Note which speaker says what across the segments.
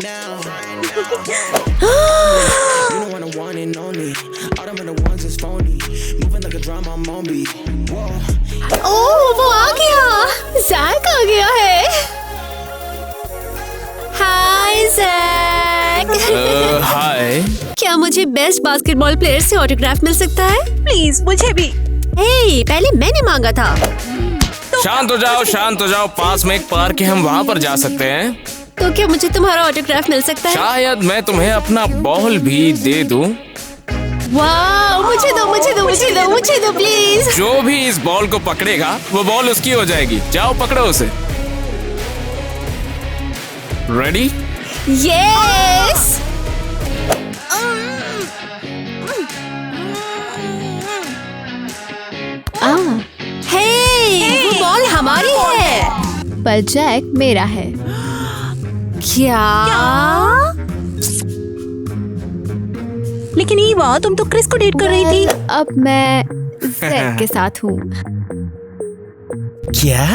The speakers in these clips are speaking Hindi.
Speaker 1: ओह, वो आ गया। जैक आ गया है। हाय जैक।
Speaker 2: हाय।
Speaker 1: क्या मुझे बेस्ट बास्केटबॉल प्लेयर से ऑटोग्राफ मिल सकता है?
Speaker 3: प्लीज मुझे भी।
Speaker 1: हे, पहले मैंने मांगा था।
Speaker 2: शांत हो जाओ, शांत हो जाओ। पास में एक पार्क है, हम वहाँ पर जा सकते हैं।
Speaker 1: तो क्या मुझे तुम्हारा ऑटोग्राफ मिल सकता है?
Speaker 2: शायद मैं तुम्हें अपना बॉल भी दे दूं।
Speaker 1: वाह, मुझे दो, मुझे दो, मुझे दो, मुझे दो प्लीज।
Speaker 2: जो भी इस बॉल को पकड़ेगा वो बॉल उसकी हो जाएगी। जाओ पकड़ो उसे। रेडी?
Speaker 1: यस। हे, वो बॉल हमारी है। पर जैक मेरा है। क्या?
Speaker 3: लेकिन ईवा, तुम तो क्रिस को डेट कर रही थी।
Speaker 1: अब मैं जैक के साथ हूँ।
Speaker 4: क्या?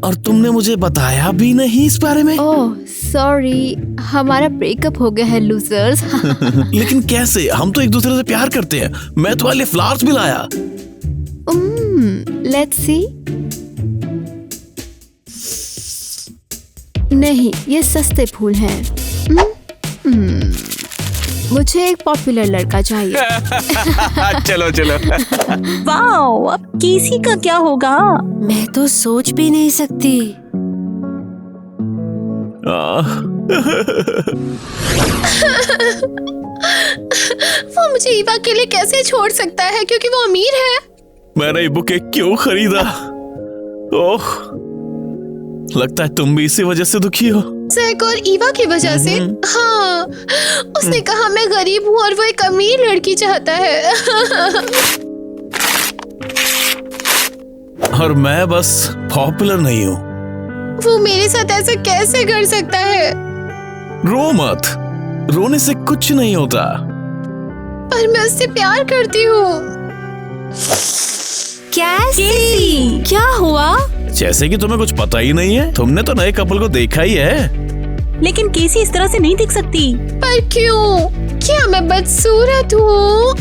Speaker 4: और तुमने मुझे बताया भी नहीं इस बारे में?
Speaker 1: ओह सॉरी, हमारा ब्रेकअप हो गया है लूजर्स।
Speaker 4: लेकिन कैसे? हम तो एक दूसरे से प्यार करते हैं। मैं तुम्हारे लिए फ्लावर्स भी लाया।
Speaker 1: Let's see. नहीं, ये सस्ते फूल हैं। मुझे एक पॉपुलर लड़का चाहिए।
Speaker 2: चलो चलो।
Speaker 3: वाओ, अब केसी का क्या होगा?
Speaker 1: मैं तो सोच भी नहीं सकती। वो मुझे ईवा के लिए कैसे छोड़ सकता है, क्योंकि वो अमीर है।
Speaker 4: मैंने ये बुके क्यों खरीदा? ओह, लगता है तुम भी इसी वजह से दुखी हो।
Speaker 1: जैक और ईवा की वजह से। हाँ, उसने कहा मैं गरीब हूँ और वो एक अमीर लड़की चाहता है।
Speaker 4: और मैं बस पॉपुलर नहीं हूँ।
Speaker 1: वो मेरे साथ ऐसा कैसे कर सकता है?
Speaker 4: रो मत, रोने से कुछ नहीं होता।
Speaker 1: पर मैं उससे प्यार करती हूँ। कैसी? क्या हुआ?
Speaker 4: जैसे कि तुम्हें कुछ पता ही नहीं है। तुमने तो नए कपल को देखा ही है।
Speaker 3: लेकिन केसी इस तरह से नहीं दिख सकती।
Speaker 1: पर क्यों? क्या मैं बदसूरत हूँ?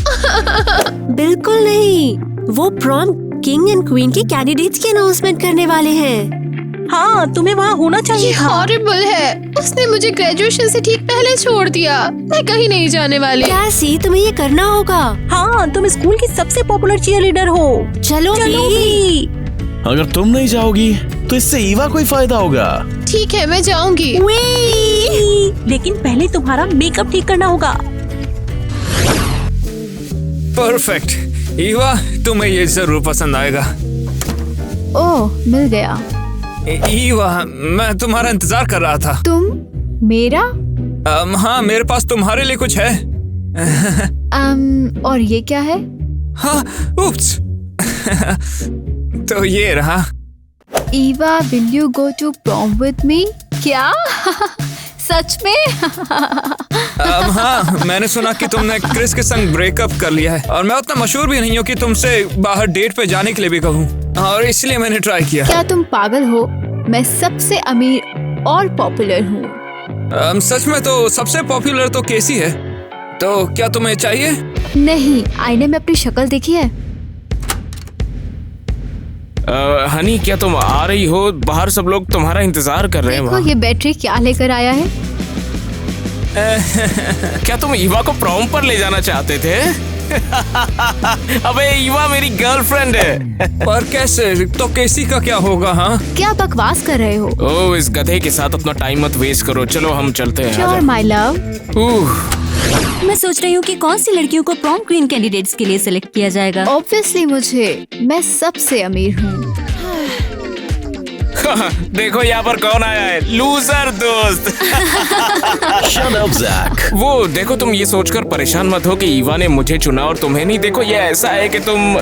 Speaker 1: बिल्कुल नहीं। वो प्रॉम किंग एंड क्वीन के कैंडिडेट्स की अनाउंसमेंट करने वाले हैं।
Speaker 3: हाँ, तुम्हें वहाँ होना चाहिए था।
Speaker 1: हॉरिबल है। उसने मुझे ग्रेजुएशन से ठीक पहले छोड़ दिया। मैं कहीं नहीं जाने वाली। कैसी, तुम्हें ये करना होगा।
Speaker 3: हाँ, तुम स्कूल की सबसे पॉपुलर चीयरलीडर हो।
Speaker 1: चलो भी।
Speaker 4: अगर तुम नहीं जाओगी तो इससे ईवा को ही फायदा होगा।
Speaker 1: ठीक है, मैं जाऊंगी।
Speaker 3: लेकिन पहले तुम्हारा मेकअप ठीक करना होगा।
Speaker 2: परफेक्ट। ईवा, तुम्हें ये जरूर पसंद आएगा।
Speaker 1: ओह, मिल गया।
Speaker 2: ईवा, मैं तुम्हारा इंतजार कर रहा था।
Speaker 1: तुम मेरा?
Speaker 2: हाँ, मेरे पास तुम्हारे लिए कुछ है।
Speaker 1: और ये क्या है?
Speaker 2: हाँ, उप्स। तो ये रहा।
Speaker 1: Eva, will you go to prom with me? क्या? सच में?
Speaker 2: हाँ, मैंने सुना कि तुमने क्रिस के संग ब्रेकअप कर लिया है और मैं उतना मशहूर भी नहीं हूँ कि तुमसे बाहर डेट पे जाने के लिए भी कहूँ, और इसलिए मैंने ट्राई किया।
Speaker 1: क्या तुम पागल हो? मैं सबसे अमीर और पॉपुलर हूँ।
Speaker 2: सच में तो सबसे पॉपुलर तो केसी है। तो क्या तुम्हें चाहिए?
Speaker 1: नहीं, आईने में अपनी शक्ल देखी है?
Speaker 2: हनी, क्या तुम आ रही हो? बाहर सब लोग तुम्हारा इंतजार कर रहे हैं।
Speaker 1: देखो ये बैटरी क्या लेकर आया है।
Speaker 2: क्या तुम ईवा को प्रॉम पर ले जाना चाहते थे? अबे ईवा मेरी गर्लफ्रेंड है। पर कैसे? तो केसी का क्या होगा? हाँ,
Speaker 1: क्या बकवास कर रहे हो?
Speaker 2: ओह, इस गधे के साथ अपना टाइम मत वेस्ट करो। चलो हम चलते हैं।
Speaker 1: Sure my love.
Speaker 3: मैं सोच रही हूँ कि कौन सी लड़कियों को प्रॉम क्वीन कैंडिडेट्स के लिए सिलेक्ट किया जाएगा।
Speaker 1: ऑब्वियसली मुझे। मैं सबसे अमीर हूँ।
Speaker 2: देखो यहाँ पर कौन आया है, लूजर दोस्त।
Speaker 4: Shut up, Zach.
Speaker 2: वो देखो, तुम ये सोचकर परेशान मत हो कि ईवा ने मुझे चुना और तुम्हें नहीं। देखो ये ऐसा है कि तुम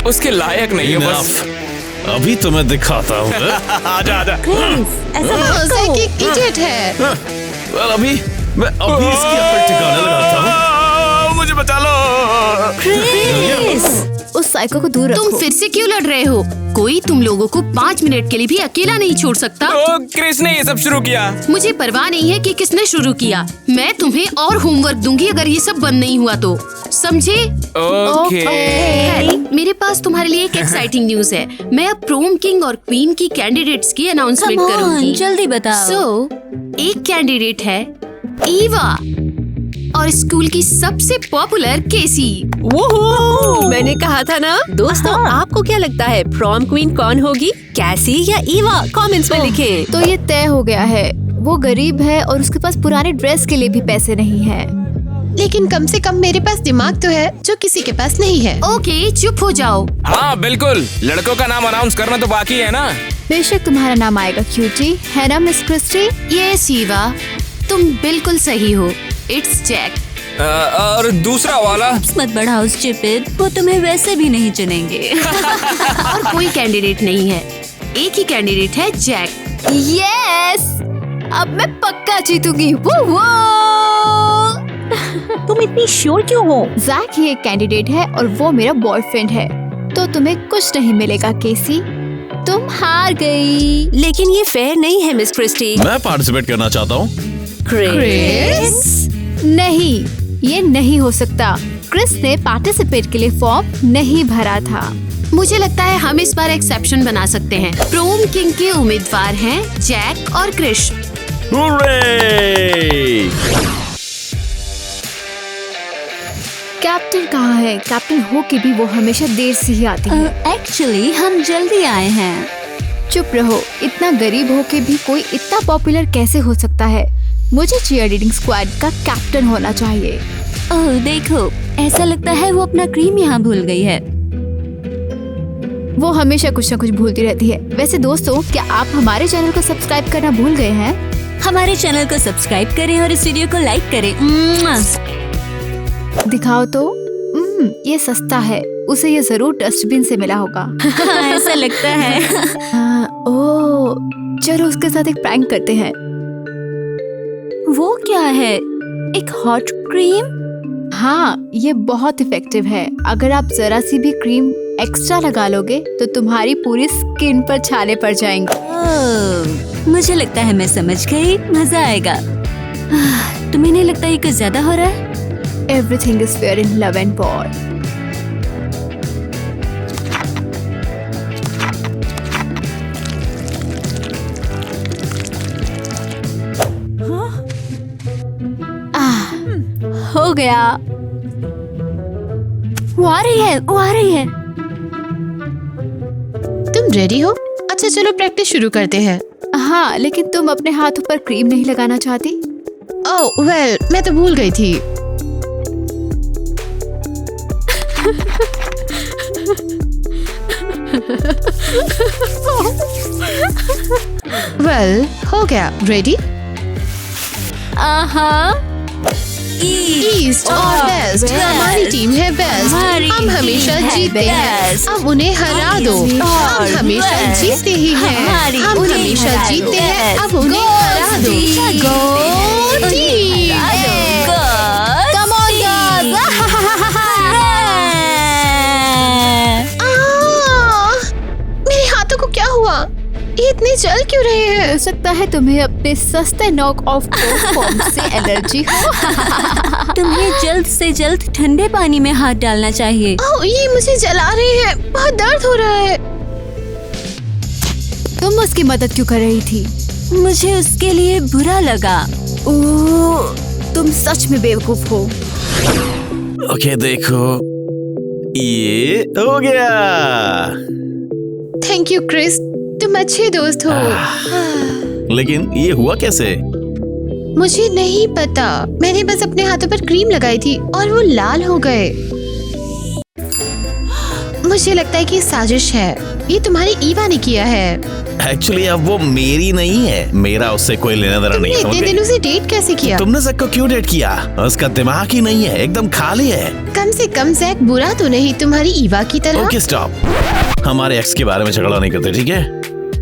Speaker 2: उसके लायक नहीं हो। बस
Speaker 4: अभी तुम्हें दिखाता हूँ।
Speaker 2: आजा आजा।
Speaker 1: जैक एक इडियट है।
Speaker 4: Well, अभी इसकी अकल ठिकाने लगाता हूँ।
Speaker 2: मुझे बचा लो।
Speaker 1: क्रिस, उस साइको को दूर रखो।
Speaker 5: तुम फिर से क्यों लड़ रहे हो? कोई तुम लोगों को 5 मिनट के लिए भी अकेला नहीं छोड़ सकता।
Speaker 2: तो क्रिस ने ये सब शुरू किया।
Speaker 5: मुझे परवाह नहीं है कि किसने शुरू किया। मैं तुम्हें और होमवर्क दूंगी अगर ये सब बंद नहीं हुआ तो, समझे?
Speaker 2: ओके।
Speaker 5: मेरे पास तुम्हारे लिए एक एक्साइटिंग न्यूज है। मैं अब प्रोम किंग और क्वीन की कैंडिडेट्स की अनाउंसमेंट
Speaker 3: Come on,
Speaker 5: करूंगी।
Speaker 3: जल्दी बताओ।
Speaker 5: एक कैंडिडेट है ईवा और स्कूल की सबसे पॉपुलर केसी।
Speaker 1: वोहो! मैंने कहा था ना। दोस्तों, आपको क्या लगता है प्रॉम क्वीन कौन होगी, कैसी या ईवा? कमेंट्स में लिखें।
Speaker 6: तो ये तय हो गया है। वो गरीब है और उसके पास पुराने ड्रेस के लिए भी पैसे नहीं है।
Speaker 1: लेकिन कम से कम मेरे पास दिमाग तो है जो किसी के पास नहीं है।
Speaker 5: ओके, चुप हो जाओ।
Speaker 2: हाँ बिल्कुल, लड़कों का नाम अनाउंस करना तो बाकी है ना।
Speaker 6: बेशक तुम्हारा नाम आएगा क्यूटी, है ना मिस क्रिस्टी?
Speaker 5: यस ईवा, तुम बिल्कुल सही हो। It's Jack.
Speaker 2: और दूसरा वाला?
Speaker 3: मत बढ़ाओ स्टूपिड, वो तुम्हें वैसे भी नहीं चुनेंगे।
Speaker 5: और कोई कैंडिडेट नहीं है, एक ही कैंडिडेट है, जैक।
Speaker 6: यस, अब मैं पक्का जीतूंगी।
Speaker 7: तुम इतनी श्योर क्यों हो?
Speaker 6: जैक ही एक कैंडिडेट है और वो मेरा बॉयफ्रेंड है, तो तुम्हें कुछ नहीं मिलेगा केसी, तुम हार गई।
Speaker 1: लेकिन ये फेयर नहीं है मिस क्रिस्टी।
Speaker 4: मैं पार्टिसिपेट करना चाहता हूँ।
Speaker 1: क्रिस?
Speaker 6: नहीं, ये नहीं हो सकता। क्रिस ने पार्टिसिपेट के लिए फॉर्म नहीं भरा था।
Speaker 5: मुझे लगता है हम इस बार एक्सेप्शन बना सकते हैं। प्रोम किंग के उम्मीदवार हैं जैक और क्रिश।
Speaker 4: हुर्रे!
Speaker 6: कैप्टन कहाँ है? कैप्टन हो के भी वो हमेशा देर से ही आती है।
Speaker 3: एक्चुअली हम जल्दी आए हैं।
Speaker 6: चुप रहो, इतना गरीब हो के भी कोई इतना पॉपुलर कैसे हो सकता है? मुझे चीयरलीडिंग स्क्वाड का कैप्टन होना चाहिए।
Speaker 3: ओह देखो, ऐसा लगता है वो अपना क्रीम यहाँ भूल गई है।
Speaker 6: वो हमेशा कुछ न कुछ भूलती रहती है। वैसे दोस्तों, क्या आप हमारे चैनल को सब्सक्राइब करना भूल गए हैं?
Speaker 3: हमारे चैनल को सब्सक्राइब करें और इस वीडियो को लाइक करें।
Speaker 6: दिखाओ तो। ये सस्ता है, उसे ये जरूर डस्टबिन से मिला होगा।
Speaker 3: ऐसा लगता है।
Speaker 6: ओह, चलो उसके साथ एक प्रैंक करते हैं।
Speaker 3: वो क्या है? एक हॉट क्रीम?
Speaker 6: हाँ, ये बहुत इफेक्टिव है। अगर आप जरा सी भी क्रीम एक्स्ट्रा लगा लोगे तो तुम्हारी पूरी स्किन पर छाले पड़ जाएंगे।
Speaker 3: ओह, मुझे लगता है मैं समझ गई, मजा आएगा। तुम्हें नहीं लगता ये कुछ ज्यादा हो रहा है?
Speaker 6: Everything is fair in love and war. हो गया।
Speaker 3: वो आ रही है, वो आ रही है।
Speaker 1: तुम रेडी हो? अच्छा चलो प्रैक्टिस शुरू करते हैं।
Speaker 6: हाँ, लेकिन तुम अपने हाथों पर क्रीम नहीं लगाना चाहती?
Speaker 1: ओह वेल, मैं तो भूल गई थी। वेल, हो गया। रेडी? ईस्ट और वेस्ट, हमारी टीम है बेस्ट। हम हमेशा जीतते हैं, अब उन्हें हरा दो। हम हमेशा जीतते ही हैं, हम हमेशा जीतते हैं, अब उन्हें हरा दो। गो टीम!
Speaker 6: Come on, guys!
Speaker 1: मेरे हाथों को क्या हुआ? ये इतने जल क्यों रहे हैं?
Speaker 6: हो सकता है तुम्हें अपने सस्ते नॉक ऑफ फॉर्म से एलर्जी हो।
Speaker 3: तुम्हें जल्द से जल्द ठंडे पानी में हाथ डालना चाहिए।
Speaker 1: ओह, ये मुझे जला रहे हैं, बहुत दर्द हो रहा है।
Speaker 6: तुम उसकी मदद क्यों कर रही थी?
Speaker 3: मुझे उसके लिए बुरा लगा।
Speaker 6: ओह, तुम सच में बेवकूफ हो।
Speaker 4: ओके देखो, ये हो गया।
Speaker 1: थैंक यू क्रिस, तुम अच्छे दोस्त हो।
Speaker 4: लेकिन ये हुआ कैसे?
Speaker 1: मुझे नहीं पता, मैंने बस अपने हाथों पर क्रीम लगाई थी और वो लाल हो गए। मुझे लगता है कि साजिश है, ये तुम्हारी ईवा ने किया है।
Speaker 4: एक्चुअली अब वो मेरी नहीं है, मेरा उससे कोई लेना देना नहीं।
Speaker 1: तुमने इतने दिनों से डेट कैसे किया?
Speaker 4: तुमने जैक को क्यों डेट किया? उसका दिमाग ही नहीं है, एकदम खाली है।
Speaker 1: कम से कम जैक बुरा तो नहीं तुम्हारी ईवा की तरह।
Speaker 4: ओके स्टॉप, हमारे एक्स के बारे में झगड़ा नहीं करते, ठीक है?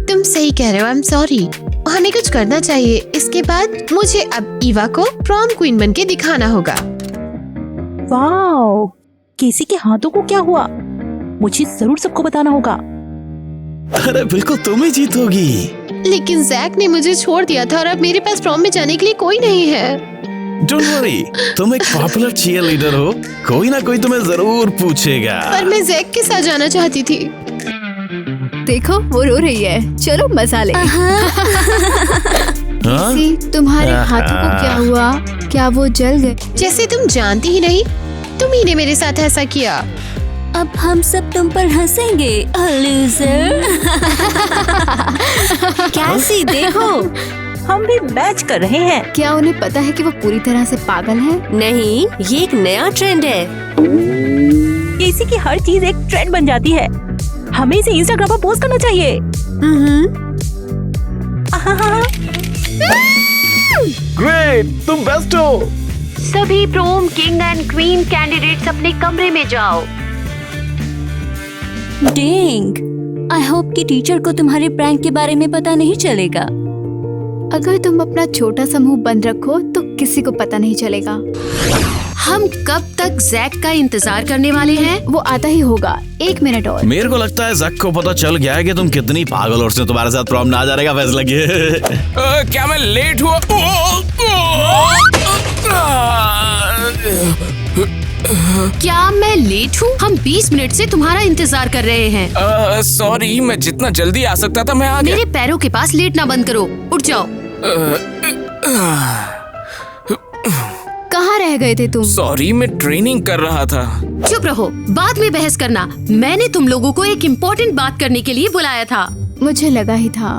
Speaker 1: तुम सही कह रहे हो, आई एम सॉरी। हमें कुछ करना चाहिए। इसके बाद मुझे अब ईवा को प्रॉम क्वीन बन के दिखाना होगा।
Speaker 7: वाओ, केसी के हाथों को क्या हुआ? मुझे जरूर सबको बताना होगा।
Speaker 4: अरे बिल्कुल तुम ही जीतोगी।
Speaker 1: लेकिन जैक ने मुझे छोड़ दिया था और अब मेरे पास प्रॉम में जाने के लिए कोई नहीं है।
Speaker 4: डोंट वरी, तुम एक पॉपुलर चीयर लीडर हो, कोई ना कोई तुम्हें जरूर पूछेगा।
Speaker 1: पर मैं जैक के साथ जाना चाहती थी।
Speaker 6: देखो वो रो रही है, चलो मजा ले।
Speaker 4: हाँ?
Speaker 6: तुम्हारे हाथों को क्या हुआ? क्या वो जल गए?
Speaker 1: जैसे तुम जानती ही नहीं, तुम ही ने मेरे साथ ऐसा किया।
Speaker 3: अब हम सब तुम पर हंसेंगे, लूजर।
Speaker 7: कैसी देखो, हम भी मैच कर रहे हैं।
Speaker 6: क्या उन्हें पता है कि वो पूरी तरह से पागल है?
Speaker 5: नहीं, ये एक नया ट्रेंड है।
Speaker 7: केसी की हर चीज एक ट्रेंड बन जाती है। हमें इसे इंस्टाग्राम पर पोस्ट करना चाहिए।
Speaker 4: ग्रेट, तुम बेस्ट हो।
Speaker 5: सभी प्रोम किंग एंड क्वीन कैंडिडेट्स अपने कमरे में जाओ।
Speaker 3: डेंग, आई होप कि टीचर को तुम्हारे प्रैंक के बारे में पता नहीं चलेगा।
Speaker 6: अगर तुम अपना छोटा सा मुंह बंद रखो तो किसी को पता नहीं चलेगा।
Speaker 5: हम कब तक जैक का इंतजार करने वाले हैं?
Speaker 6: वो आता ही होगा, 1 मिनट और।
Speaker 4: मेरे को लगता है जैक को पता चल गया है कि तुम कितनी पागल हो, और उसने तुम्हारे साथ प्रॉम ना जाने का फैसला किया।
Speaker 2: क्या मैं लेट हुआ?
Speaker 5: क्या मैं लेट हूँ? हम 20 मिनट से तुम्हारा इंतजार कर रहे हैं।
Speaker 2: सॉरी, मैं जितना जल्दी आ सकता था मैं आ गया।
Speaker 5: मेरे पैरों के पास लेटना बंद करो, उठ जाओ।
Speaker 6: कहाँ रह गए थे तुम?
Speaker 2: सॉरी, मैं ट्रेनिंग कर रहा था।
Speaker 5: चुप रहो, बाद में बहस करना। मैंने तुम लोगों को एक इम्पोर्टेंट बात करने के लिए बुलाया था।
Speaker 6: मुझे लगा ही था।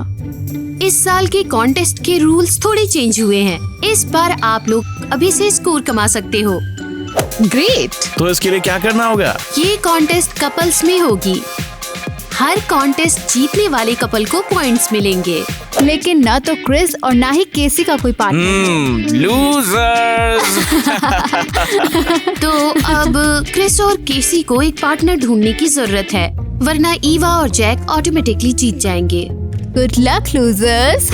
Speaker 5: इस साल के कॉन्टेस्ट के रूल्स थोड़े चेंज हुए हैं। इस बार आप लोग अभी से स्कोर कमा सकते हो।
Speaker 1: ग्रेट।
Speaker 4: तो इसके लिए क्या करना होगा?
Speaker 5: ये कॉन्टेस्ट कपल्स में होगी। हर कॉन्टेस्ट जीतने वाले कपल को पॉइंट्स मिलेंगे।
Speaker 6: लेकिन ना तो क्रिस और ना ही केसी का कोई पार्टनर।
Speaker 2: लूजर्स।
Speaker 5: तो अब क्रिस और केसी को एक पार्टनर ढूंढने की जरूरत है, वरना ईवा और जैक ऑटोमेटिकली जीत जाएंगे।
Speaker 6: Good luck losers.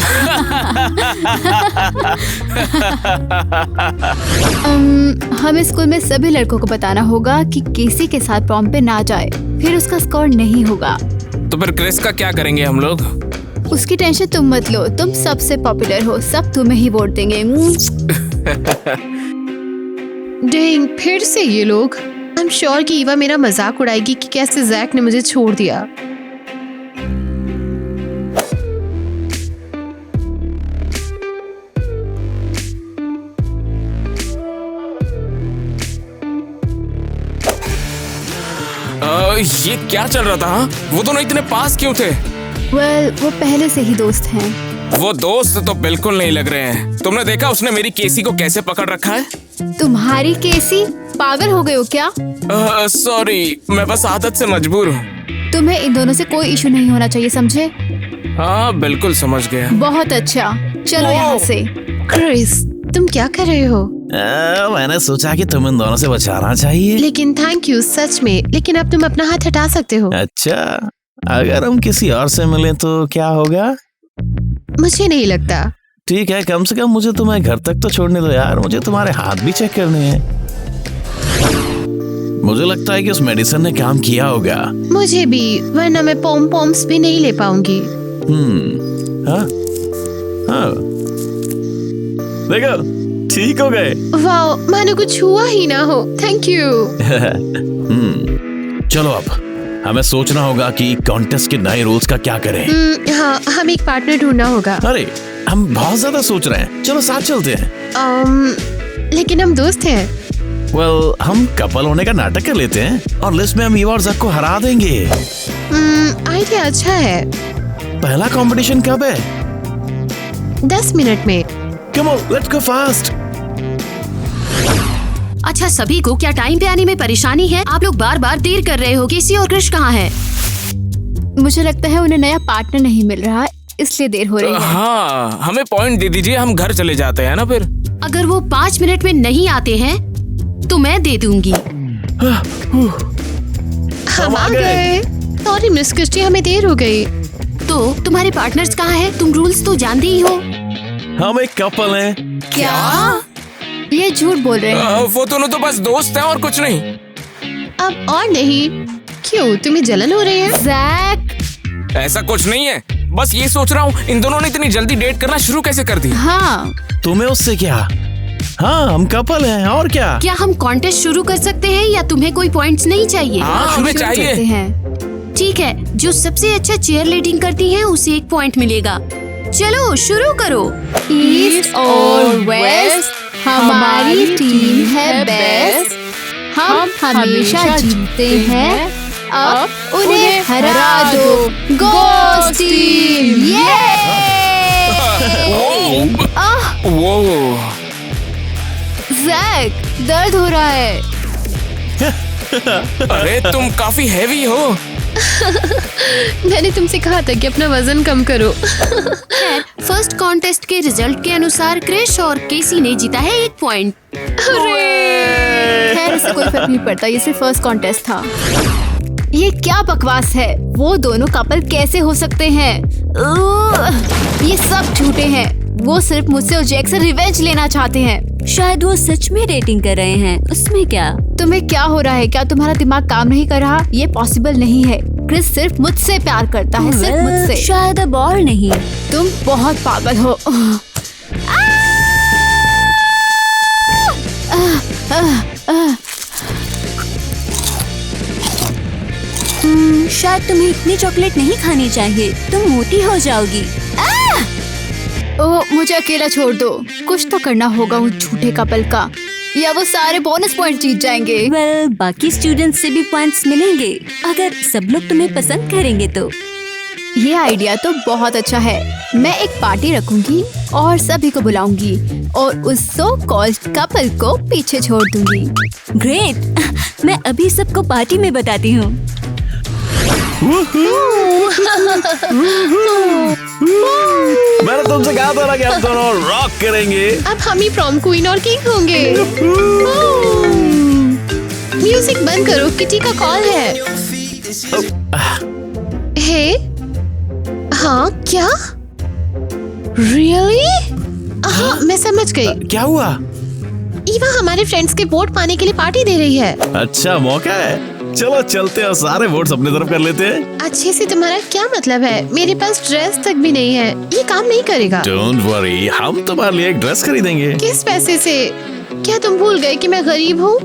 Speaker 6: हमें स्कूल में सभी लड़कों को बताना होगा कि केसी के साथ प्रॉम पे ना जाए, फिर उसका स्कोर नहीं होगा।
Speaker 2: तो फिर क्रिस का क्या करेंगे हम लोग?
Speaker 6: उसकी टेंशन तुम मत लो, तुम सबसे पॉपुलर हो, सब तुम्हें ही वोट देंगे।
Speaker 1: डेंग, फिर से ये लोग। आई एम श्योर कि ईवा मेरा मजाक उड़ाएगी कि कैसे जैक ने मुझे छोड़ दिया।
Speaker 2: ये क्या चल रहा था? वो दोनों इतने पास क्यों थे?
Speaker 6: वो पहले से ही दोस्त हैं।
Speaker 2: वो दोस्त तो बिल्कुल नहीं लग रहे हैं। तुमने देखा उसने मेरी केसी को कैसे पकड़ रखा है?
Speaker 6: तुम्हारी केसी? पागल हो गए हो क्या?
Speaker 2: सॉरी, मैं बस आदत से मजबूर हूँ।
Speaker 6: तुम्हें इन दोनों से कोई इशू नहीं होना चाहिए, समझे?
Speaker 2: हाँ, बिल्कुल समझ गया।
Speaker 6: बहुत अच्छा, चलो यहाँ से।
Speaker 1: क्रिस, तुम क्या कर रहे हो?
Speaker 4: मैंने सोचा कि तुम इन दोनों से बचाना चाहिए।
Speaker 1: लेकिन थैंक यू, सच में। लेकिन अब तुम अपना हाथ हटा सकते हो।
Speaker 4: अच्छा, अगर हम किसी और से मिलें तो क्या होगा?
Speaker 1: मुझे नहीं लगता।
Speaker 4: ठीक है, कम से कम मुझे तुम्हें घर तक तो छोड़ने दो यार, मुझे तुम्हारे हाथ भी चेक करने हैं। मुझे लगता है कि उस मेडिसिन ने काम किया होगा।
Speaker 1: मुझे भी, वरना मैं पॉम्स भी नहीं ले पाऊंगी।
Speaker 4: हाँ, हाँ, देखो ठीक हो गए।
Speaker 1: वाओ, मानो कुछ हुआ ही ना हो। Thank you.
Speaker 4: चलो अब हमें सोचना होगा कि कॉन्टेस्ट के नए रूल्स का क्या करें।
Speaker 1: हाँ, हमें एक पार्टनर ढूंढना होगा।
Speaker 4: अरे हम बहुत ज्यादा सोच रहे हैं, चलो साथ चलते हैं।
Speaker 1: लेकिन हम दोस्त हैं।
Speaker 4: हम कपल होने का नाटक कर लेते हैं और लिस्ट में हम ईवा और जैक को हरा देंगे।
Speaker 1: आइडिया अच्छा है।
Speaker 4: पहला कंपटीशन कब है?
Speaker 1: 10 मिनट में।
Speaker 4: Come on, let's go fast.
Speaker 5: अच्छा, सभी को क्या टाइम पे आने में परेशानी है? आप लोग बार बार देर कर रहे हो। केसी और क्रिश कहाँ है?
Speaker 6: मुझे लगता है उन्हें नया पार्टनर नहीं मिल रहा, इसलिए देर हो रही है।
Speaker 2: हाँ, हमें पॉइंट दे दीजिए, हम घर चले जाते हैं ना फिर।
Speaker 5: अगर वो 5 मिनट में नहीं आते हैं तो मैं दे दूंगी।
Speaker 1: हम आ गए। सॉरी मिस क्रिस्टी, हमें देर हो गई।
Speaker 5: तो तुम्हारे पार्टनर्स कहाँ हैं? तुम रूल्स तो जानते ही हो।
Speaker 4: हम एक कपल हैं।
Speaker 6: क्या? ये झूठ बोल रहे हैं।
Speaker 2: वो दोनों तो बस दोस्त हैं और कुछ नहीं।
Speaker 1: अब और नहीं, क्यों, तुम्हें जलन हो रही है?
Speaker 6: जैक।
Speaker 2: ऐसा कुछ नहीं है, बस ये सोच रहा हूँ इन दोनों ने इतनी जल्दी डेट करना शुरू कैसे कर दी।
Speaker 6: हाँ,
Speaker 4: तुम्हें उससे क्या? हाँ, हम कपल हैं और क्या।
Speaker 5: क्या हम कॉन्टेस्ट शुरू कर सकते हैं या तुम्हें कोई पॉइंट्स नहीं चाहिए?
Speaker 2: हाँ, हमें
Speaker 6: शुरू करते
Speaker 2: चाहिए।
Speaker 6: हैं।
Speaker 5: ठीक है, जो सबसे अच्छा चेयर लीडिंग करती है उसे 1 पॉइंट मिलेगा। चलो शुरू करो।
Speaker 6: ईस्ट और वेस्ट, हमारी टीम है बेस्ट। हम हमेशा जीतते हैं, अब उन्हें हरा दो। घोस्ट टीम, ये!
Speaker 2: वो
Speaker 6: जैक, दर्द हो रहा है।
Speaker 2: अरे तुम काफी हैवी हो।
Speaker 1: मैंने तुमसे कहा था कि अपना वजन कम करो।
Speaker 5: फर्स्ट कॉन्टेस्ट के रिजल्ट के अनुसार क्रिश और केसी ने जीता है 1 पॉइंट।
Speaker 6: खैर, इससे कोई फर्क नहीं पड़ता, ये सिर्फ फर्स्ट कॉन्टेस्ट था। ये क्या बकवास है? वो दोनों कपल कैसे हो सकते हैं? ये सब झूठे हैं। वो सिर्फ मुझसे और जैक से रिवेंज लेना चाहते हैं।
Speaker 3: शायद वो सच में डेटिंग कर रहे हैं, उसमें क्या?
Speaker 6: तुम्हें क्या हो रहा है? क्या तुम्हारा दिमाग काम नहीं कर रहा? ये पॉसिबल नहीं है। क्रिस सिर्फ मुझसे प्यार करता है, सिर्फ मुझसे।
Speaker 3: शायद अब और नहीं।
Speaker 6: तुम बहुत पागल हो।
Speaker 3: शायद तुम्हें इतनी चॉकलेट नहीं खानी चाहिए, तुम मोटी हो जाओगी।
Speaker 6: ओह, मुझे अकेला छोड़ दो। कुछ तो करना होगा उस झूठे कपल का, या वो सारे बोनस पॉइंट जीत जाएंगे।
Speaker 3: वेल, बाकी स्टूडेंट्स से भी पॉइंट्स मिलेंगे अगर सब लोग तुम्हें पसंद करेंगे तो।
Speaker 6: ये आइडिया तो बहुत अच्छा है। मैं एक पार्टी रखूंगी और सभी को बुलाऊंगी और उस सो कॉल्ड कपल को पीछे छोड़ दूंगी।
Speaker 3: ग्रेट, मैं अभी सबको पार्टी में बताती हूँ।
Speaker 4: मैंने तुमसे कहा था ना कि हम दोनों रॉक करेंगे।
Speaker 1: अब हम ही प्रॉम क्वीन और किंग होंगे। म्यूजिक बंद करो, किटी का कॉल है। हे, हाँ क्या? रियली? हाँ, मैं समझ गई।
Speaker 4: क्या हुआ?
Speaker 1: ईवा हमारे फ्रेंड्स के वोट पाने के लिए पार्टी दे रही है।
Speaker 4: अच्छा मौका है, चलो चलते हैं और सारे वोट्स अपनी तरफ कर लेते हैं।
Speaker 1: अच्छे से तुम्हारा क्या मतलब है? मेरे पास ड्रेस तक भी नहीं है, ये काम नहीं करेगा।
Speaker 4: डोंट वरी, हम तुम्हारे लिए एक ड्रेस खरीदेंगे।
Speaker 1: किस पैसे से? क्या तुम भूल गए कि मैं गरीब हूँ?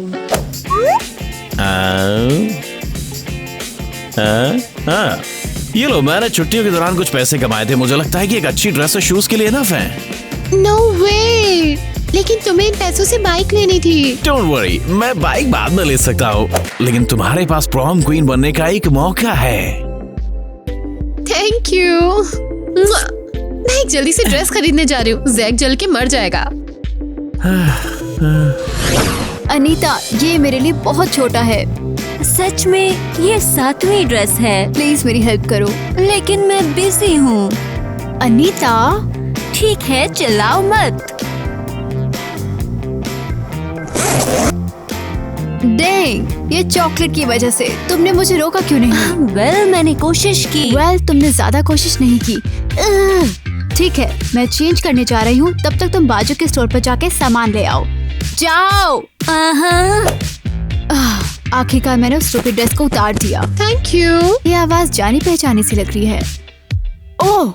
Speaker 4: ये लो, मैंने छुट्टियों के दौरान कुछ पैसे कमाए थे। मुझे लगता है कि एक अच्छी ड्रेस और शूज के लिए इनफ है।
Speaker 1: नो वे, लेकिन तुम्हें इन पैसों से बाइक लेनी थी।
Speaker 4: डोंट वरी, मैं बाइक बाद में ले सकता हूँ, लेकिन तुम्हारे पास प्रॉम क्वीन बनने का एक मौका है।
Speaker 1: Thank you. मैं एक जल्दी से ड्रेस खरीदने जा रही हूँ, जैक जल के मर जाएगा।
Speaker 6: अनीता, ये मेरे लिए बहुत छोटा है।
Speaker 3: सच में ये 7वीं ड्रेस है।
Speaker 6: प्लीज मेरी हेल्प करो।
Speaker 3: लेकिन मैं बिजी हूँ।
Speaker 6: अनीता,
Speaker 3: ठीक है, चिल्लाओ मत।
Speaker 6: डेंग, ये चॉकलेट की वजह से। तुमने मुझे रोका क्यों नहीं?
Speaker 3: वेल, मैंने कोशिश की।
Speaker 6: तुमने ज्यादा कोशिश नहीं की। ठीक है, मैं चेंज करने जा रही हूँ। तब तक तुम बाजू के स्टोर पर जाके सामान ले आओ। जाओ। आखिरकार मैंने उस स्टूपिड ड्रेस को उतार दिया।
Speaker 1: Thank you.
Speaker 6: ये आवाज जानी पहचानी सी लग रही है। ओह,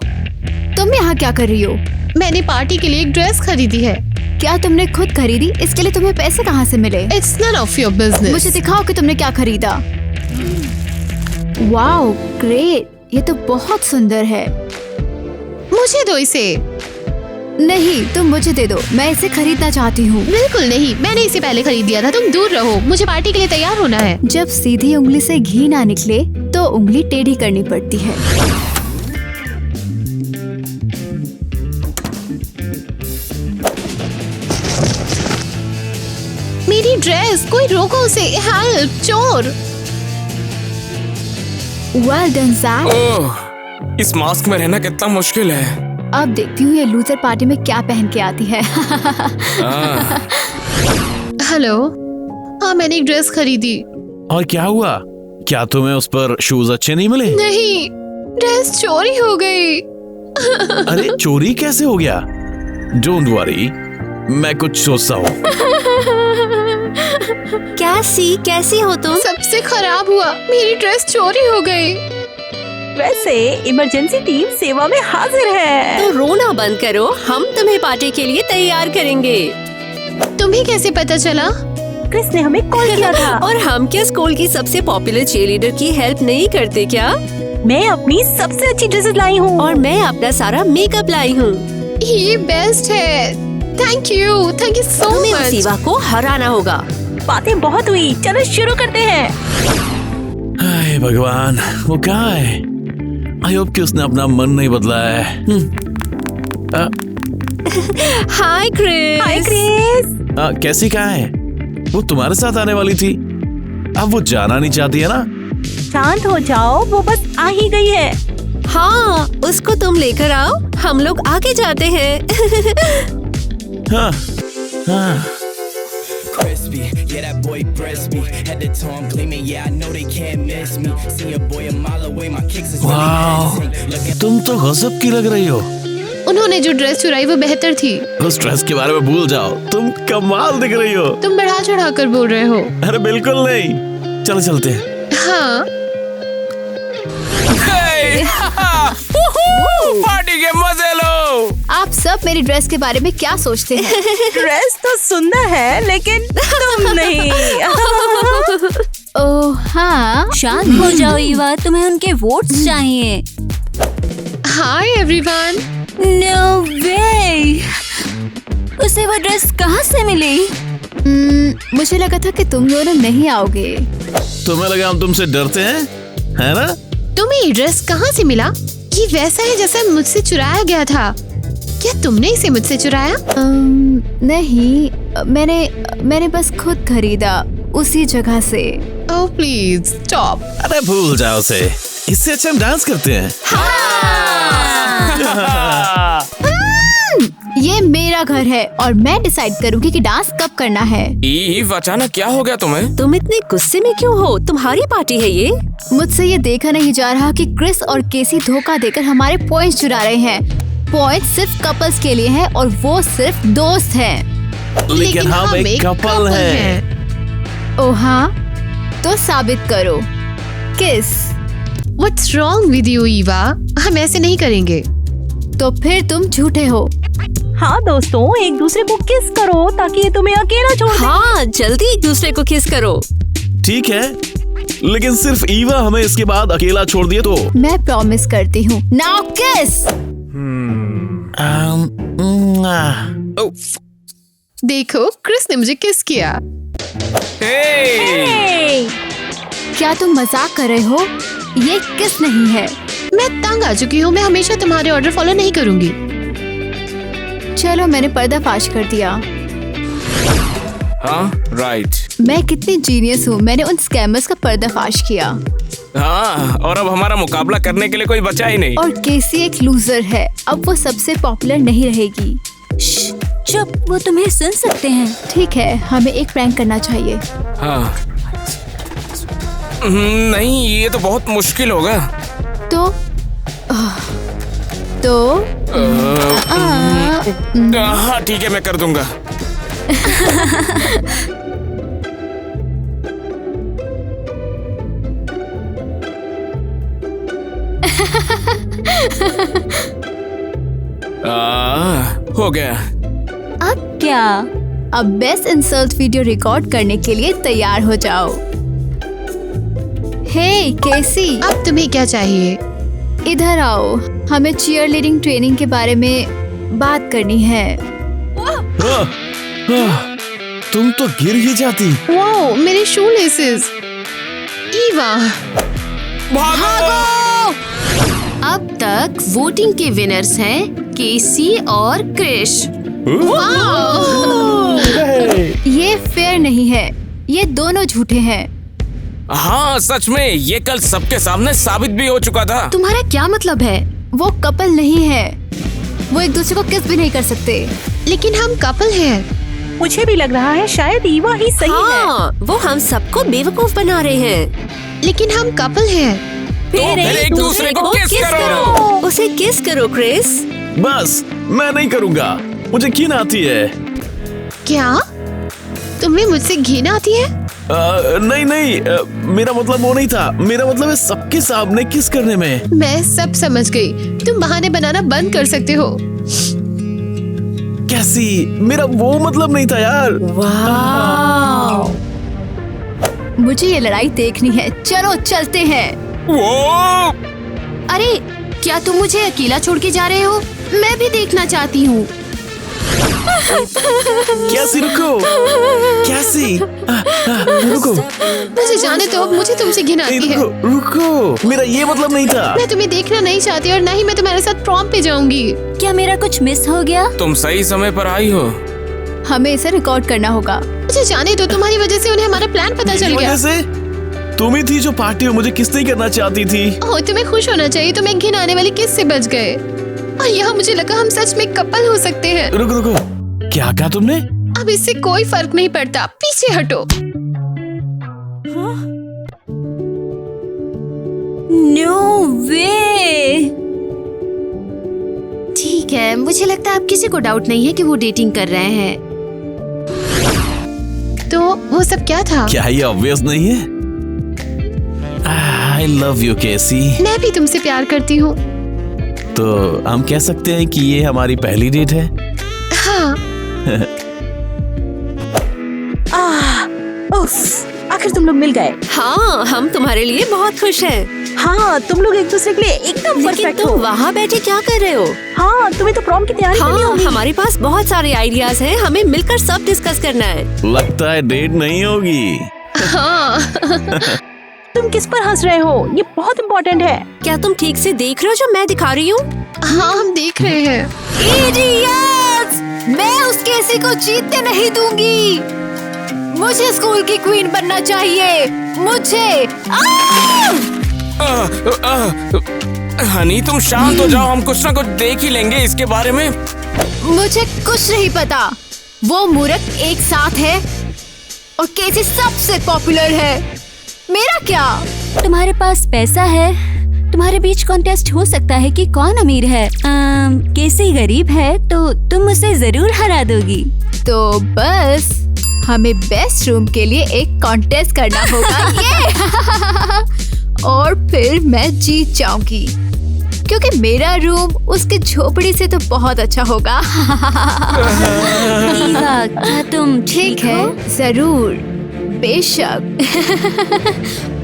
Speaker 6: तुम यहाँ क्या कर रही हो?
Speaker 1: मैंने पार्टी के लिए एक ड्रेस खरीदी है।
Speaker 6: क्या तुमने खुद खरीदी? इसके लिए तुम्हें पैसे कहाँ से मिले?
Speaker 1: It's none of your business.
Speaker 6: मुझे दिखाओ कि तुमने क्या खरीदा। वाओ, ग्रेट, ये तो बहुत सुंदर है।
Speaker 1: मुझे दो इसे।
Speaker 6: नहीं, तुम मुझे दे दो, मैं इसे खरीदना चाहती हूँ।
Speaker 1: बिल्कुल नहीं, मैंने इसे पहले खरीद दिया था। तुम दूर रहो, मुझे पार्टी के लिए तैयार होना है।
Speaker 6: जब सीधी उंगली से घी ना निकले तो उंगली टेढ़ी करनी पड़ती है।
Speaker 1: मेरी ड्रेस, कोई रोको उसे। हेल्प, चोर।
Speaker 6: Well done Jack.
Speaker 2: ओह, इस मास्क में रहना कितना मुश्किल है।
Speaker 6: अब देखती हूँ ये लूजर पार्टी में क्या पहन के आती है।
Speaker 1: हेलो, हाँ मैंने एक ड्रेस खरीदी।
Speaker 4: और क्या हुआ? क्या तुम्हें उस पर शूज अच्छे नहीं मिले?
Speaker 1: नहीं, ड्रेस चोरी हो गई।
Speaker 4: अरे चोरी कैसे हो गया? डोंट वरी, मैं कुछ सोचता हूँ।
Speaker 3: कैसी हो तुम?
Speaker 1: सबसे खराब हुआ, मेरी ड्रेस चोरी हो गई।
Speaker 7: वैसे इमरजेंसी टीम सेवा में हाजिर है।
Speaker 3: तो रोना बंद करो, हम तुम्हें पार्टी के लिए तैयार करेंगे।
Speaker 1: तुम्हें कैसे पता चला?
Speaker 7: क्रिस ने हमें कॉल किया था।
Speaker 3: और हम क्या स्कूल की सबसे पॉपुलर चीयरलीडर की हेल्प नहीं करते क्या?
Speaker 7: मैं अपनी सबसे अच्छी ड्रेसेस लाई हूँ
Speaker 3: और मैं अपना सारा मेकअप लाई हूँ।
Speaker 1: ये बेस्ट है। थैंक यू सो
Speaker 3: तुम्हें उस
Speaker 1: मच।
Speaker 3: ईवा को हराना होगा।
Speaker 7: बातें बहुत हुई, चलो शुरू करते हैं।
Speaker 4: हाय भगवान, वो कहाँ है? आई होप कि उसने अपना मन नहीं बदला है।
Speaker 3: हाय क्रिस।
Speaker 7: हाय क्रिस।
Speaker 4: कैसी कहाँ है? वो तुम्हारे साथ आने वाली थी, अब वो जाना नहीं चाहती है ना?
Speaker 7: शांत हो जाओ, वो बस आ ही गई है।
Speaker 3: हाँ, उसको तुम लेकर आओ, हम लोग आगे जाते हैं।
Speaker 4: हाँ, हाँ।
Speaker 8: Crispy, yeah, that boy breast me. Head to toe, I'm gleaming, yeah, I know they can't miss me. See a boy a mile away, my kicks is really
Speaker 4: वाह,
Speaker 8: dancing.
Speaker 4: तुम तो गजब की लग रही हो।
Speaker 1: उन्होंने जो ड्रेस चुराई वो बेहतर थी।
Speaker 4: उस ड्रेस के बारे में भूल जाओ, तुम कमाल दिख रही हो।
Speaker 1: तुम बढ़ा चढ़ा कर बोल रहे हो।
Speaker 4: अरे बिल्कुल नहीं, चलो चलते हैं।
Speaker 1: हाँ,
Speaker 2: पार्टी के मजे लो।
Speaker 6: आप सब मेरी ड्रेस के बारे में क्या सोचते हैं?
Speaker 7: ड्रेस तो सुंदर है, लेकिन तुम नहीं।
Speaker 6: ओह हाँ,
Speaker 3: शांत हो जाओ ईवा, तुम्हें उनके वोट्स चाहिए।
Speaker 1: Hi everyone.
Speaker 3: नो वे, उसे वो ड्रेस कहाँ से मिली?
Speaker 6: मुझे लगा था कि तुम दोनों नहीं आओगे।
Speaker 4: तुम्हें लगा हम तुमसे डरते हैं, है ना?
Speaker 1: तुम्हें ये ड्रेस कहाँ से मिला? ये वैसा है जैसा मुझसे चुराया गया था। क्या तुमने इसे मुझसे चुराया?
Speaker 6: नहीं, मैंने बस खुद खरीदा उसी जगह से।
Speaker 1: Oh please stop.
Speaker 4: अरे भूल जाओ उसे, इससे अच्छा हम डांस करते हैं।
Speaker 6: ये मेरा घर है और मैं डिसाइड करूंगी कि डांस कब करना है।
Speaker 2: ईव, अचानक क्या हो गया तुम्हें?
Speaker 3: तुम इतने गुस्से में क्यों हो? तुम्हारी पार्टी है ये।
Speaker 6: मुझसे ये देखा नहीं जा रहा कि क्रिस और केसी धोखा देकर हमारे पॉइंट्स चुरा रहे हैं। पॉइंट्स सिर्फ कपल्स के लिए हैं और वो सिर्फ दोस्त हैं।
Speaker 4: लेकिन हम एक कपल हैं।
Speaker 6: ओह हाँ, तो साबित करो। किस?
Speaker 1: What's wrong with you, Eva? हम ऐसे नहीं करेंगे।
Speaker 6: तो फिर तुम झूठे हो।
Speaker 7: हाँ दोस्तों, एक दूसरे को किस करो ताकि ये तुम्हें अकेला छोड़ दे।
Speaker 3: हाँ, जल्दी एक दूसरे को किस करो।
Speaker 4: ठीक है, लेकिन सिर्फ ईवा हमें इसके बाद अकेला छोड़ दिए तो।
Speaker 6: मैं प्रॉमिस करती हूँ। नाउ किस।
Speaker 1: देखो, क्रिस ने मुझे किस किया।
Speaker 6: क्या तुम मजाक कर रहे हो? ये किस नहीं है।
Speaker 1: मैं तंग आ चुकी हूँ। मैं हमेशा तुम्हारे ऑर्डर फॉलो नहीं करूँगी।
Speaker 6: चलो, मैंने पर्दाफाश कर दिया।
Speaker 2: हाँ, राइट।
Speaker 6: मैं कितनी जीनियस हूँ, मैंने उन स्कैमर्स का पर्दाफाश किया।
Speaker 2: हाँ, और अब हमारा मुकाबला करने के लिए कोई बचा ही नहीं।
Speaker 6: और केसी एक लूजर है, अब वो सबसे पॉपुलर नहीं रहेगी।
Speaker 3: चुप, वो तुम्हें सुन सकते हैं।
Speaker 6: ठीक है, हमें एक प्रैंक करना चाहिए।
Speaker 2: हाँ। नहीं, ये तो बहुत मुश्किल होगा। हाँ ठीक है, मैं कर दूंगा। हो गया।
Speaker 6: अब क्या? अब बेस्ट इंसल्ट वीडियो रिकॉर्ड करने के लिए तैयार हो जाओ। हे केसी,
Speaker 1: अब तुम्हें क्या चाहिए?
Speaker 6: इधर आओ, हमें चीयर लीडिंग ट्रेनिंग के बारे में बात करनी है।
Speaker 4: तुम तो गिर ही जाती।
Speaker 1: वाओ, मेरे शू लेसेस। ईवा,
Speaker 2: भागो!
Speaker 5: अब तक वोटिंग के विनर्स हैं केसी और क्रिश।
Speaker 6: ये फेयर नहीं है, ये दोनों झूठे हैं।
Speaker 2: हाँ सच में, ये कल सबके सामने साबित भी हो चुका था।
Speaker 5: तुम्हारा क्या मतलब है?
Speaker 6: वो कपल नहीं है, वो एक दूसरे को किस भी नहीं कर सकते।
Speaker 1: लेकिन हम कपल हैं।
Speaker 7: मुझे भी लग रहा है शायद ईवा ही सही है।
Speaker 3: हाँ, वो हम सबको बेवकूफ बना रहे हैं।
Speaker 1: लेकिन हम कपल हैं।
Speaker 2: फिर एक दूसरे को किस करो।
Speaker 3: उसे किस करो क्रिस।
Speaker 4: बस, मैं नहीं करूँगा, मुझे घिन आती है।
Speaker 1: क्या? तुम्हें मुझसे घिन आती है?
Speaker 4: नहीं नहीं, मेरा मतलब वो नहीं था। मेरा मतलब है सबके सामने किस करने में।
Speaker 1: मैं सब समझ गई। तुम बहाने बनाना बंद कर सकते हो।
Speaker 4: कैसी? मेरा वो मतलब नहीं था यार।
Speaker 6: मुझे ये लड़ाई देखनी है। चलो चलते हैं।
Speaker 2: वो
Speaker 5: अरे क्या तुम मुझे अकेला छोड़ के जा रहे हो? मैं भी देखना चाहती हूँ।
Speaker 4: कैसी? रुको। कैसी? रुको।
Speaker 1: मुझे जाने दो, मुझे तुमसे घिन आती है।
Speaker 4: रुको रुको, मेरा ये मतलब नहीं था।
Speaker 1: मैं तुम्हें देखना नहीं चाहती और ना ही मैं तुम्हारे साथ प्रॉम पे जाऊंगी।
Speaker 3: क्या मेरा कुछ मिस हो गया?
Speaker 2: तुम सही समय पर आई हो।
Speaker 6: हमें इसे रिकॉर्ड करना होगा।
Speaker 1: मुझे जाने दो, तुम्हारी वजह से उन्हें हमारा प्लान पता चल गया।
Speaker 4: वजह से? तुम ही थी जो पार्टी में मुझे किस नहीं करना चाहती थी।
Speaker 1: ओह, तुम्हें खुश होना चाहिए, तुम एक घिन आने वाली किस से बच गए। और यहाँ मुझे लगा हम सच में कपल हो सकते हैं।
Speaker 4: रुको रुको, क्या कहा तुमने?
Speaker 1: अब इससे कोई फर्क नहीं पड़ता, पीछे हटो।
Speaker 3: नो वे।
Speaker 5: ठीक है, मुझे लगता है अब किसी को डाउट नहीं है कि वो डेटिंग कर रहे हैं।
Speaker 1: तो वो सब क्या था?
Speaker 4: क्या ये ऑब्वियस नहीं है? आई लव यू केसी।
Speaker 1: मैं भी तुमसे प्यार करती हूँ।
Speaker 4: तो हम कह सकते हैं कि ये हमारी पहली डेट है।
Speaker 1: हाँ।
Speaker 7: आखिर तुम लोग मिल गए।
Speaker 3: हाँ, हम तुम्हारे लिए बहुत खुश हैं।
Speaker 7: हाँ, तुम लोग एक दूसरे के लिए एकदम परफेक्ट हो।
Speaker 3: वहाँ बैठे क्या कर रहे हो?
Speaker 7: हाँ, तुम्हें तो प्रॉम की तैयारी करनी
Speaker 3: हाँ,
Speaker 7: होगी।
Speaker 3: हमारे पास बहुत सारे आइडियाज हैं। हमें मिलकर सब डिस्कस करना है।
Speaker 4: लगता है डेट नहीं होगी।
Speaker 1: हाँ।
Speaker 7: तुम किस पर हंस रहे हो? ये बहुत इम्पोर्टेंट है।
Speaker 3: क्या तुम ठीक से देख रहे हो जो मैं दिखा रही हूँ?
Speaker 1: हाँ, हम देख रहे हैं।
Speaker 6: इडियट्स! मैं उस केसी को जीतने नहीं दूंगी। मुझे स्कूल की क्वीन बनना चाहिए। मुझे।
Speaker 2: हनी तुम शांत हो जाओ, हम कुछ ना कुछ देख ही लेंगे इसके बारे में।
Speaker 6: मुझे कुछ नहीं पता। वो मूर्ख एक साथ है और केसी सबसे पॉपुलर है। मेरा क्या?
Speaker 3: तुम्हारे पास पैसा है, तुम्हारे बीच कॉन्टेस्ट हो सकता है कि कौन अमीर है। केसी गरीब है तो तुम उसे जरूर हरा दोगी।
Speaker 6: तो बस हमें बेस्ट रूम के लिए एक कॉन्टेस्ट करना होगा। ये और फिर मैं जीत जाऊंगी क्योंकि मेरा रूम उसके झोपड़ी से तो बहुत अच्छा होगा।
Speaker 3: ईवा, क्या तुम
Speaker 6: ठीक है, जरूर, बेशक।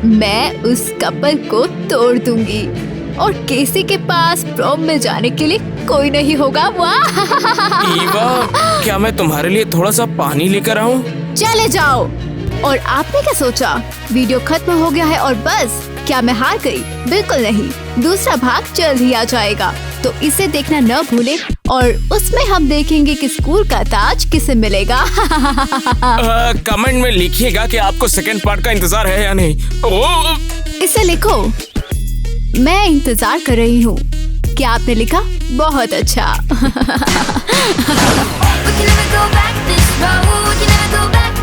Speaker 6: मैं उस कपल को तोड़ दूंगी और केसी के पास प्रॉम में जाने के लिए कोई नहीं होगा। वाह!
Speaker 2: ईवा, क्या मैं तुम्हारे लिए थोड़ा सा पानी लेकर आऊं?
Speaker 6: चले जाओ। और आपने क्या सोचा? वीडियो खत्म हो गया है और बस? क्या मैं हार गई? बिल्कुल नहीं, दूसरा भाग जल्द ही आ जाएगा, तो इसे देखना न भूलें। और उसमें हम देखेंगे कि स्कूल का ताज किसे मिलेगा।
Speaker 2: कमेंट में लिखिएगा कि आपको सेकंड पार्ट का इंतजार है या नहीं।
Speaker 6: इसे लिखो, मैं इंतजार कर रही हूँ। क्या आपने लिखा? बहुत अच्छा।
Speaker 9: We can never go back this road. We can never go back